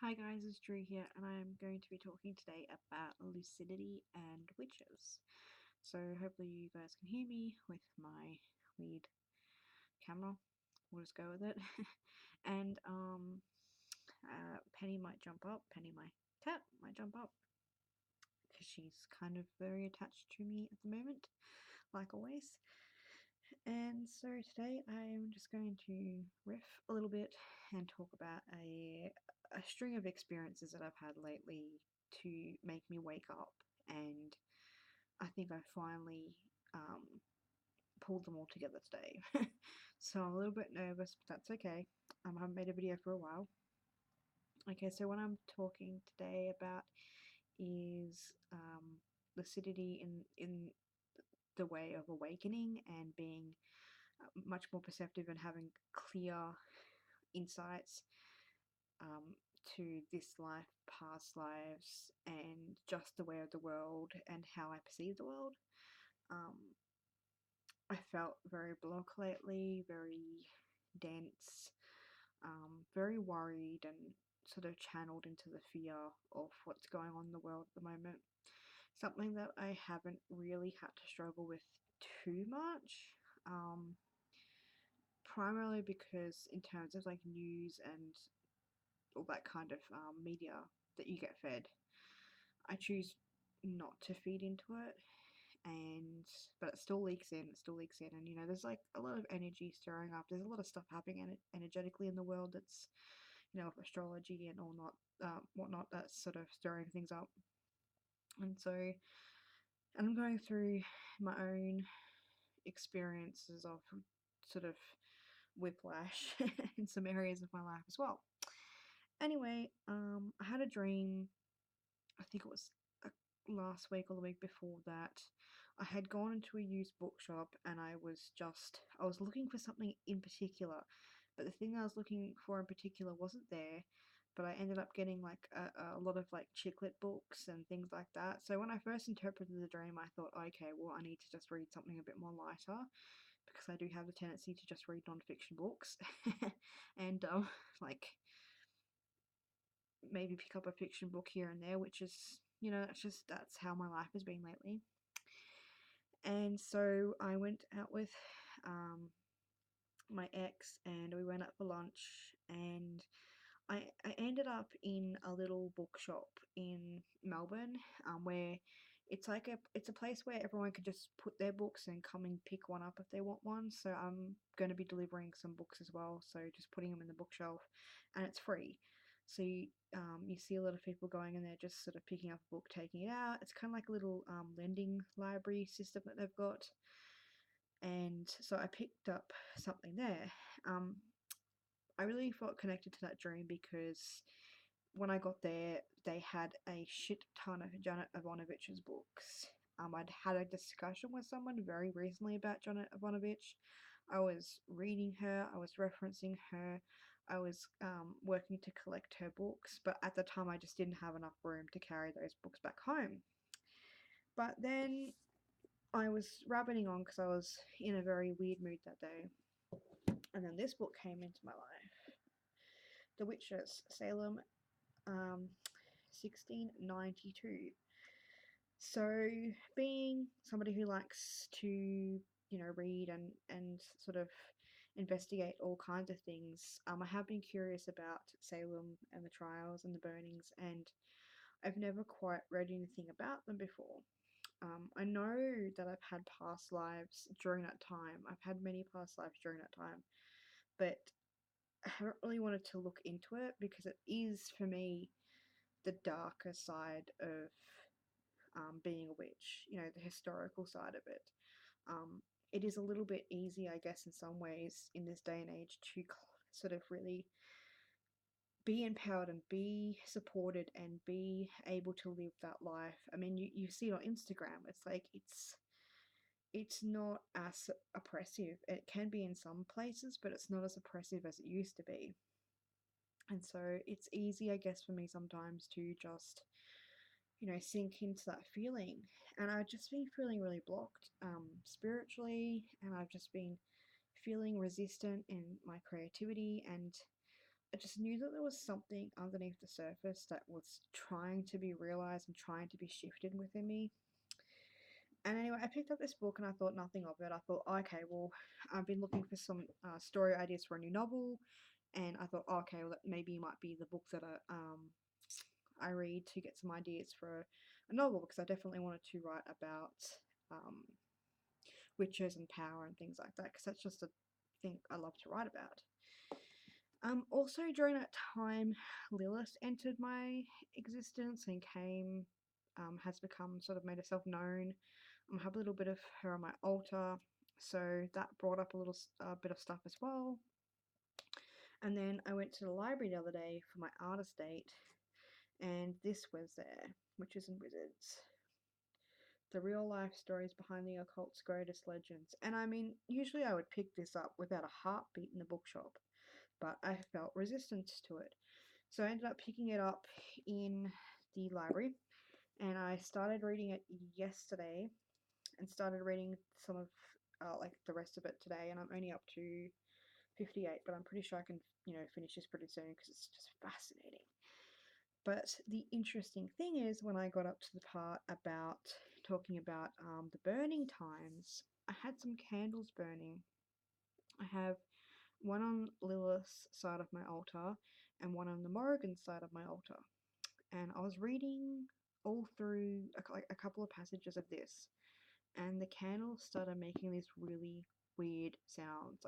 Hi guys, it's Drew here, and I'm going to be talking today about lucidity and witches. So hopefully you guys can hear me with my weird camera. We'll just go with it. and Penny might jump up. Penny, my cat, might jump up because she's kind of very attached to me at the moment, like always. And so today I'm just going to riff a little bit and talk about a string of experiences that I've had lately to make me wake up. And I think I finally pulled them all together today. So I'm a little bit nervous, but that's okay. I haven't made a video for a while. Okay, so what I'm talking today about is lucidity in the way of awakening and being much more perceptive and having clear insights um, to this life, past lives, and just the way of the world and how I perceive the world. Um, I felt very blocked lately, very dense, very worried, and sort of channeled into the fear of what's going on in the world at the moment. Something that I haven't really had to struggle with too much. Um, Primarily because in terms of like news and all that kind of media that you get fed, I choose not to feed into it, and but it still leaks in, and there's like a lot of energy stirring up. There's a lot of stuff happening energetically in the world that's astrology and all not whatnot, that's sort of stirring things up. And so I'm going through my own experiences of sort of whiplash in some areas of my life as well. Anyway, I had a dream. I think it was last week or the week before that. I had gone into a used bookshop and I was looking for something in particular, but the thing I was looking for in particular wasn't there. But I ended up getting like a lot of like chick lit books and things like that. So when I first interpreted the dream, I thought, okay, well, I need to just read something a bit more lighter because I do have a tendency to just read non-fiction books and like maybe pick up a fiction book here and there, which is, that's how my life has been lately. And so I went out with um, my ex and we went out for lunch, and I ended up in a little bookshop in Melbourne, where it's a place where everyone can just put their books and come and pick one up if they want one. So I'm going to be delivering some books as well, so just putting them in the bookshelf, and it's free. So you see a lot of people going in there just sort of picking up a book, taking it out. It's kind of like a little lending library system that they've got. And so I picked up something there. Um, I really felt connected to that dream because when I got there, they had a shit ton of Janet Ivanovich's books. I'd had a discussion with someone very recently about Janet Ivanovich. I was reading her, I was referencing her, I was working to collect her books, but at the time I just didn't have enough room to carry those books back home. But then I was rabbiting on because I was in a very weird mood that day, and then this book came into my life, The Witches, Salem, 1692. So, being somebody who likes to, read and sort of investigate all kinds of things, I have been curious about Salem and the trials and the burnings, and I've never quite read anything about them before. I know that I've had past lives during that time. I've had many past lives during that time, but I haven't really wanted to look into it because it is, for me, the darker side of being a witch, the historical side of it. It is a little bit easy, I guess, in some ways in this day and age to sort of really be empowered and be supported and be able to live that life. I mean, you see it on Instagram. It's like it's not as oppressive. It can be in some places, but it's not as oppressive as it used to be. And so it's easy, I guess, for me sometimes to just sink into that feeling. And I've just been feeling really blocked spiritually, and I've just been feeling resistant in my creativity. And I just knew that there was something underneath the surface that was trying to be realized and trying to be shifted within me. And anyway, I picked up this book and I thought nothing of it. I thought, okay, well, I've been looking for some story ideas for a new novel, and I thought, okay, well, that maybe might be the book that I read to get some ideas for a novel, because I definitely wanted to write about um, witches and power and things like that, because that's just a thing I love to write about. Also during that time, Lilith entered my existence and has become sort of made herself known. I have a little bit of her on my altar, so that brought up a little bit of stuff as well. And then I went to the library the other day for my artist date, and this was there, Witches and Wizards. The real life stories behind the occult's greatest legends. And I mean, usually I would pick this up without a heartbeat in the bookshop, but I felt resistance to it. So I ended up picking it up in the library, and I started reading it yesterday and started reading some of like the rest of it today, and I'm only up to 58, but I'm pretty sure I can, finish this pretty soon because it's just fascinating. But the interesting thing is, when I got up to the part about talking about the burning times, I had some candles burning. I have one on Lilith's side of my altar and one on the Morrigan side of my altar. And I was reading all through a couple of passages of this, and the candles started making these really weird sounds.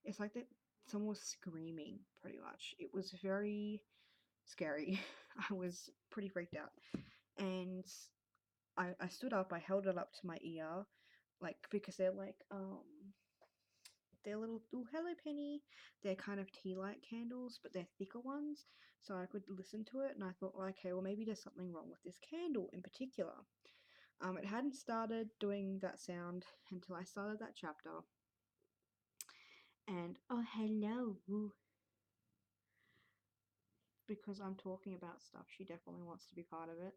It's like that someone was screaming, pretty much. It was very scary. I was pretty freaked out. And I stood up, I held it up to my ear, like, because they're little, oh, hello Penny. They're kind of tea light candles, but they're thicker ones, so I could listen to it. And I thought, well, okay, well, maybe there's something wrong with this candle in particular. It hadn't started doing that sound until I started that chapter. And oh, hello. Because I'm talking about stuff, she definitely wants to be part of it.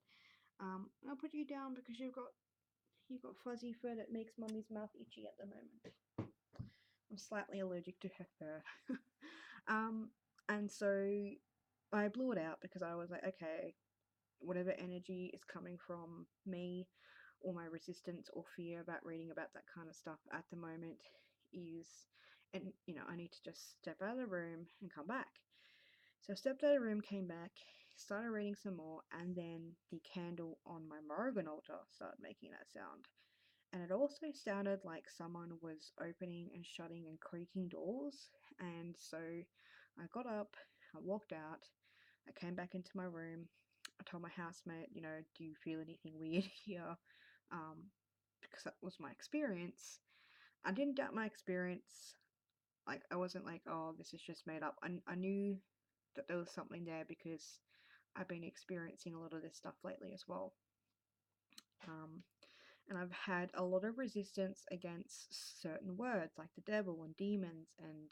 I'll put you down because you've got fuzzy fur that makes Mummy's mouth itchy at the moment. I'm slightly allergic to her fur. And so I blew it out because I was like, okay, whatever energy is coming from me, or my resistance or fear about reading about that kind of stuff at the moment is, and I need to just step out of the room and come back. So I stepped out of the room, came back, started reading some more, and then the candle on my Morrigan altar started making that sound. And it also sounded like someone was opening and shutting and creaking doors. And so I got up, I walked out, I came back into my room, I told my housemate, do you feel anything weird here? Because that was my experience. I didn't doubt my experience. Like, I wasn't like, oh, this is just made up. I knew that there was something there because I've been experiencing a lot of this stuff lately as well. And I've had a lot of resistance against certain words like the devil and demons and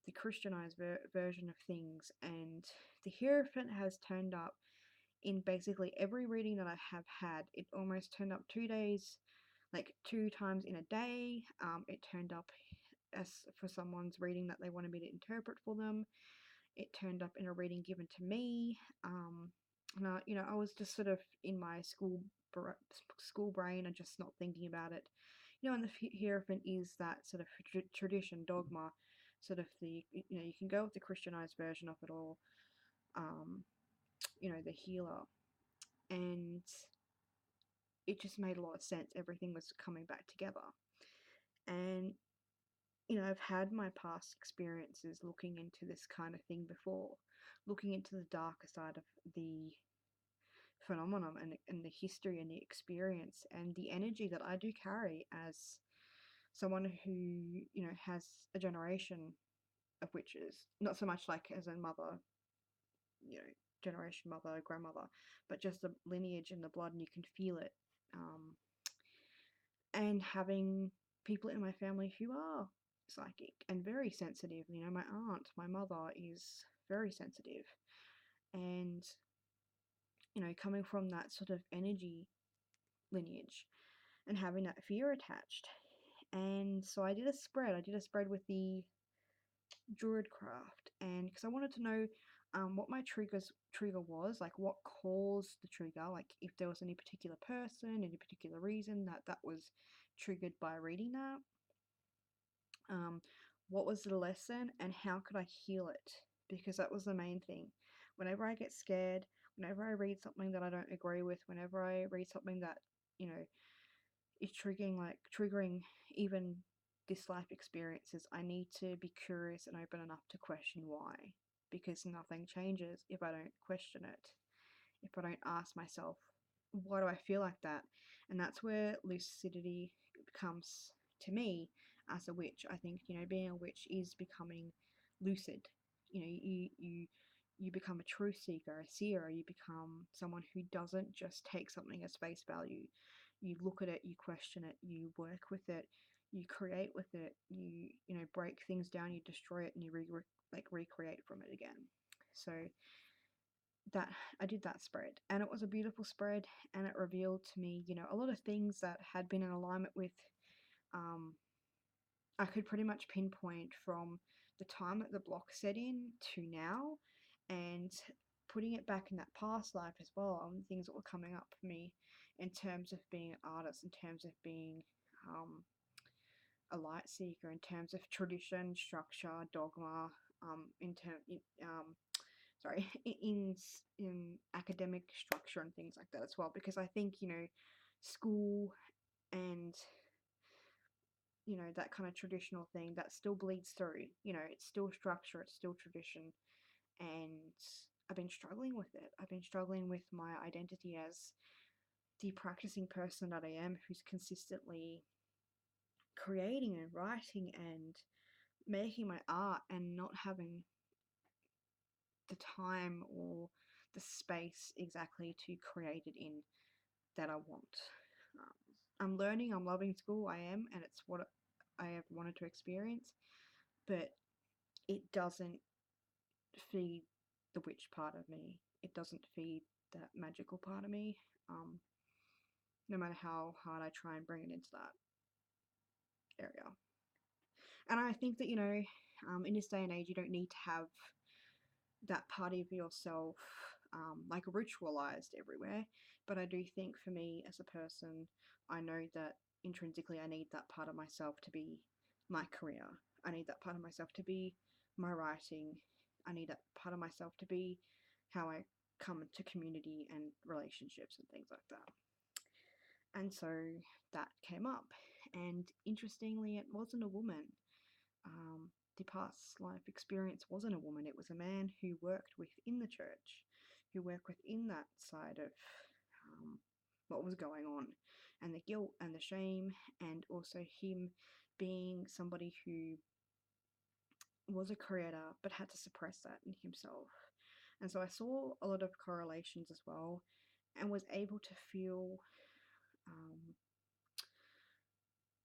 the Christianized version of things. And the Hierophant has turned up in basically every reading that I have had. It almost turned up 2 days, like 2 times in a day. It turned up as for someone's reading that they wanted me to interpret for them. It turned up in a reading given to me. And I was just sort of in my school brain and just not thinking about it. And the Hierophant is that sort of tradition, dogma, sort of you can go with the Christianized version of it all, the healer. And it just made a lot of sense. Everything was coming back together. And, I've had my past experiences looking into this kind of thing before, looking into the darker side of the phenomenon and the history and the experience and the energy that I do carry as someone who, has a generation of witches. Not so much like as a mother, generation mother, grandmother, but just the lineage and the blood, and you can feel it. And having people in my family who are psychic and very sensitive. My aunt, my mother is very sensitive. And, coming from that sort of energy lineage and having that fear attached. And so I did a spread with the Druidcraft, and because I wanted to know what my trigger was, like what caused the trigger, like if there was any particular person, any particular reason that was triggered by reading that. What was the lesson and how could I heal it? Because that was the main thing. Whenever I get scared, whenever I read something that I don't agree with, whenever I read something that, you know, is triggering even this life experiences, I need to be curious and open enough to question why. Because nothing changes if I don't question it. If I don't ask myself, why do I feel like that? And that's where lucidity comes to me as a witch. I think, being a witch is becoming lucid. You become a truth seeker, a seer. You become someone who doesn't just take something as face value. You look at it, you question it, you work with it, you create with it, you break things down, you destroy it, and you recreate from it again. So that I did that spread, and it was a beautiful spread, and it revealed to me, a lot of things that had been in alignment with, I could pretty much pinpoint from the time that the block set in to now, and putting it back in that past life as well, on things that were coming up for me in terms of being an artist, in terms of being a light seeker, in terms of tradition, structure, dogma, in term, sorry, in academic structure and things like that as well. Because I think, school and, that kind of traditional thing, that still bleeds through. It's still structure, it's still tradition, and I've been struggling with it. I've been struggling with my identity as the practicing person that I am, who's consistently creating and writing and making my art, and not having the time or the space exactly to create it in that I want. I'm learning, I'm loving school, I am, and it's what I have wanted to experience, but it doesn't feed the witch part of me. It doesn't feed that magical part of me, no matter how hard I try and bring it into that area. And I think that, in this day and age, you don't need to have that part of yourself like ritualized everywhere. But I do think for me as a person, I know that intrinsically I need that part of myself to be my career. I need that part of myself to be my writing. I need that part of myself to be how I come into community and relationships and things like that. And so that came up. And interestingly, it wasn't a woman. The past life experience wasn't a woman. It was a man who worked within the church, who worked within that side of what was going on, and the guilt and the shame, and also him being somebody who was a creator but had to suppress that in himself. And so I saw a lot of correlations as well, and was able to feel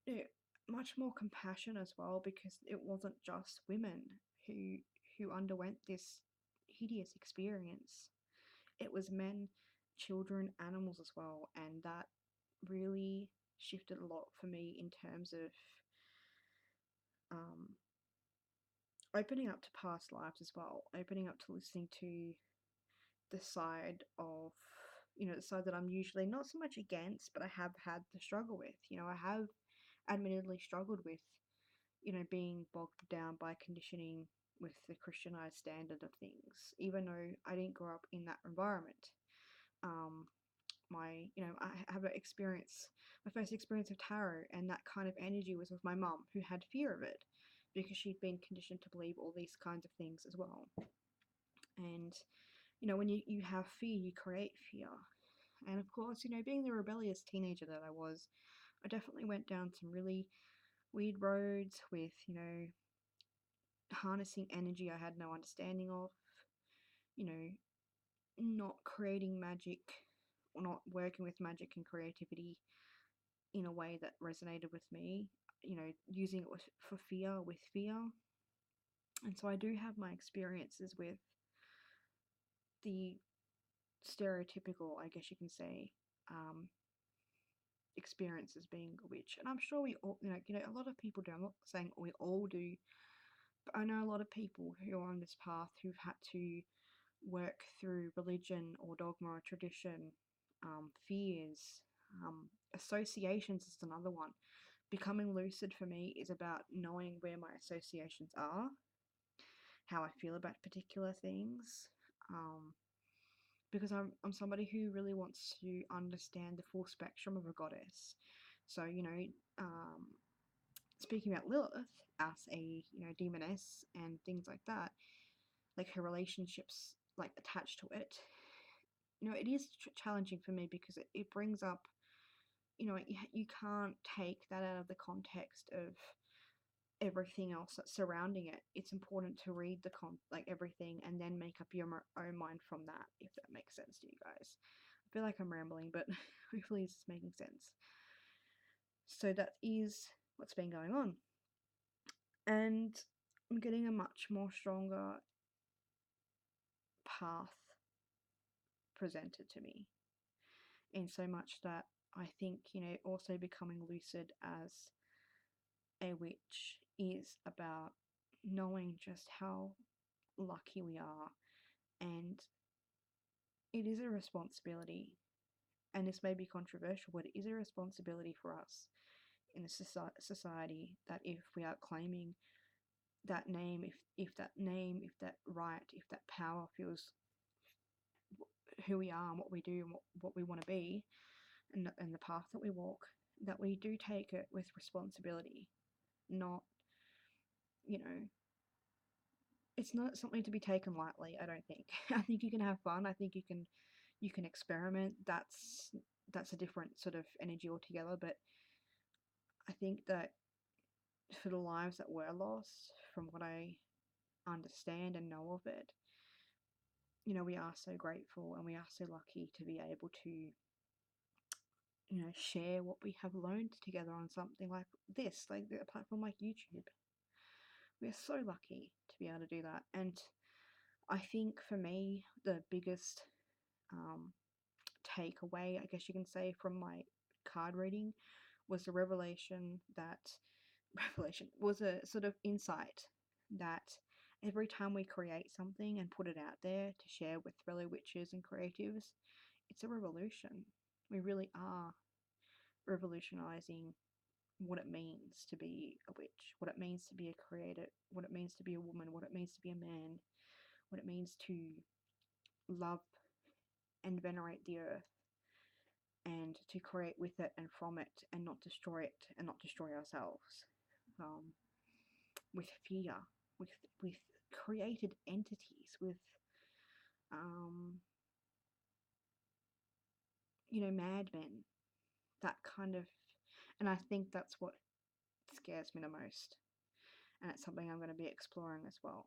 you know, much more compassion as well, because it wasn't just women who underwent this hideous experience. It was men, children, animals as well, and that really shifted a lot for me in terms of um, opening up to past lives as well, opening up to listening to the side of, the side that I'm usually not so much against, but I have had to struggle with. I have admittedly struggled with, being bogged down by conditioning with the Christianized standard of things, even though I didn't grow up in that environment. I have my first experience of tarot, and that kind of energy was with my mum, who had fear of it because she'd been conditioned to believe all these kinds of things as well. And, when you have fear, you create fear. And of course, being the rebellious teenager that I was, I definitely went down some really weird roads with, harnessing energy I had no understanding of, you know, not creating magic or not working with magic and creativity in a way that resonated with me, using it for fear, with fear. And so I do have my experiences with the stereotypical, I guess you can say, experiences being a witch. And I'm sure we all, a lot of people do. I'm not saying we all do, But I know a lot of people who are on this path who've had to work through religion or dogma or tradition, fears, associations is another one. Becoming lucid for me is about knowing where my associations are, how I feel about particular things, because I'm somebody who really wants to understand the full spectrum of a goddess. So, speaking about Lilith as a, demoness and things like that, like her relationships like attached to it, it is challenging for me because it brings up, you can't take that out of the context of everything else that's surrounding it. It's important to read like everything and then make up your own mind from that, if that makes sense to you guys. I feel like I'm rambling, but hopefully it's making sense. So that is what's been going on, and I'm getting a much more stronger path presented to me, in so much that I think, also becoming lucid as a witch is about knowing just how lucky we are, and it is a responsibility, and this may be controversial, but it is a responsibility for us in the society, that if we are claiming that name, if that name, if that right, if that power feels who we are and what we do and what we want to be, and the path that we walk, that we do take it with responsibility. Not, it's not something to be taken lightly, I don't think. I think you can have fun. I think you can experiment. That's a different sort of energy altogether. But I think that for the lives that were lost, from what I understand and know of it, we are so grateful and we are so lucky to be able to, share what we have learned together on something like this, like a platform like YouTube. We are so lucky to be able to do that. And I think for me, the biggest takeaway, I guess you can say, from my card reading was the revelation was a sort of insight that every time we create something and put it out there to share with fellow witches and creatives, it's a revolution. We really are revolutionizing what it means to be a witch, what it means to be a creator, what it means to be a woman, what it means to be a man, what it means to love and venerate the earth, and to create with it and from it, and not destroy it and not destroy ourselves, with fear, with created entities, with madmen, that kind of. And I think that's what scares me the most, and it's something I'm going to be exploring as well.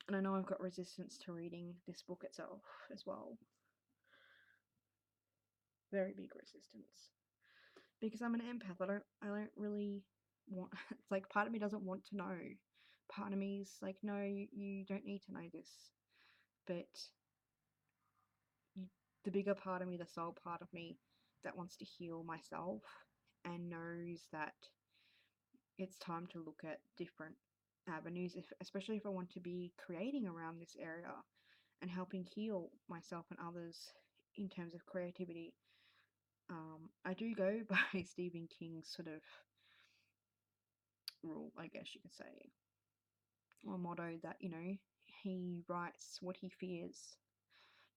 And I know I've got resistance to reading this book itself as well. Very big resistance. Because I'm an empath. I don't really want, it's like part of me doesn't want to know. Part of me is like, no, you don't need to know this. But the bigger part of me, the soul part of me that wants to heal myself and knows that it's time to look at different avenues, especially if I want to be creating around this area and helping heal myself and others in terms of creativity. I do go by Stephen King's sort of rule, I guess you could say, or motto, that, he writes what he fears.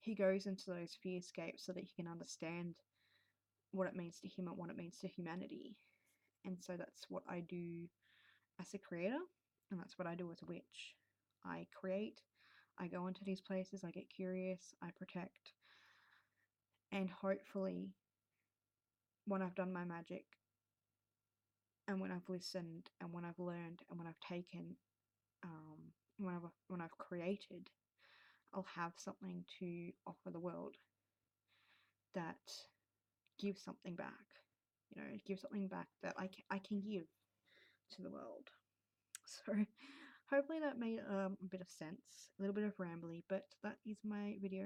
He goes into those fearscapes so that he can understand what it means to him and what it means to humanity. And so that's what I do as a creator, and that's what I do as a witch. I create, I go into these places, I get curious, I protect, and hopefully when I've done my magic, and when I've listened, and when I've learned, and when I've taken, when I've created, I'll have something to offer the world that gives something back. Give something back that I can give to the world. So hopefully that made a bit of sense, a little bit of rambly, but that is my video.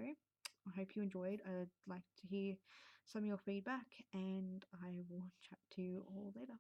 I hope you enjoyed. I'd like to hear some of your feedback, and I will chat to you all later.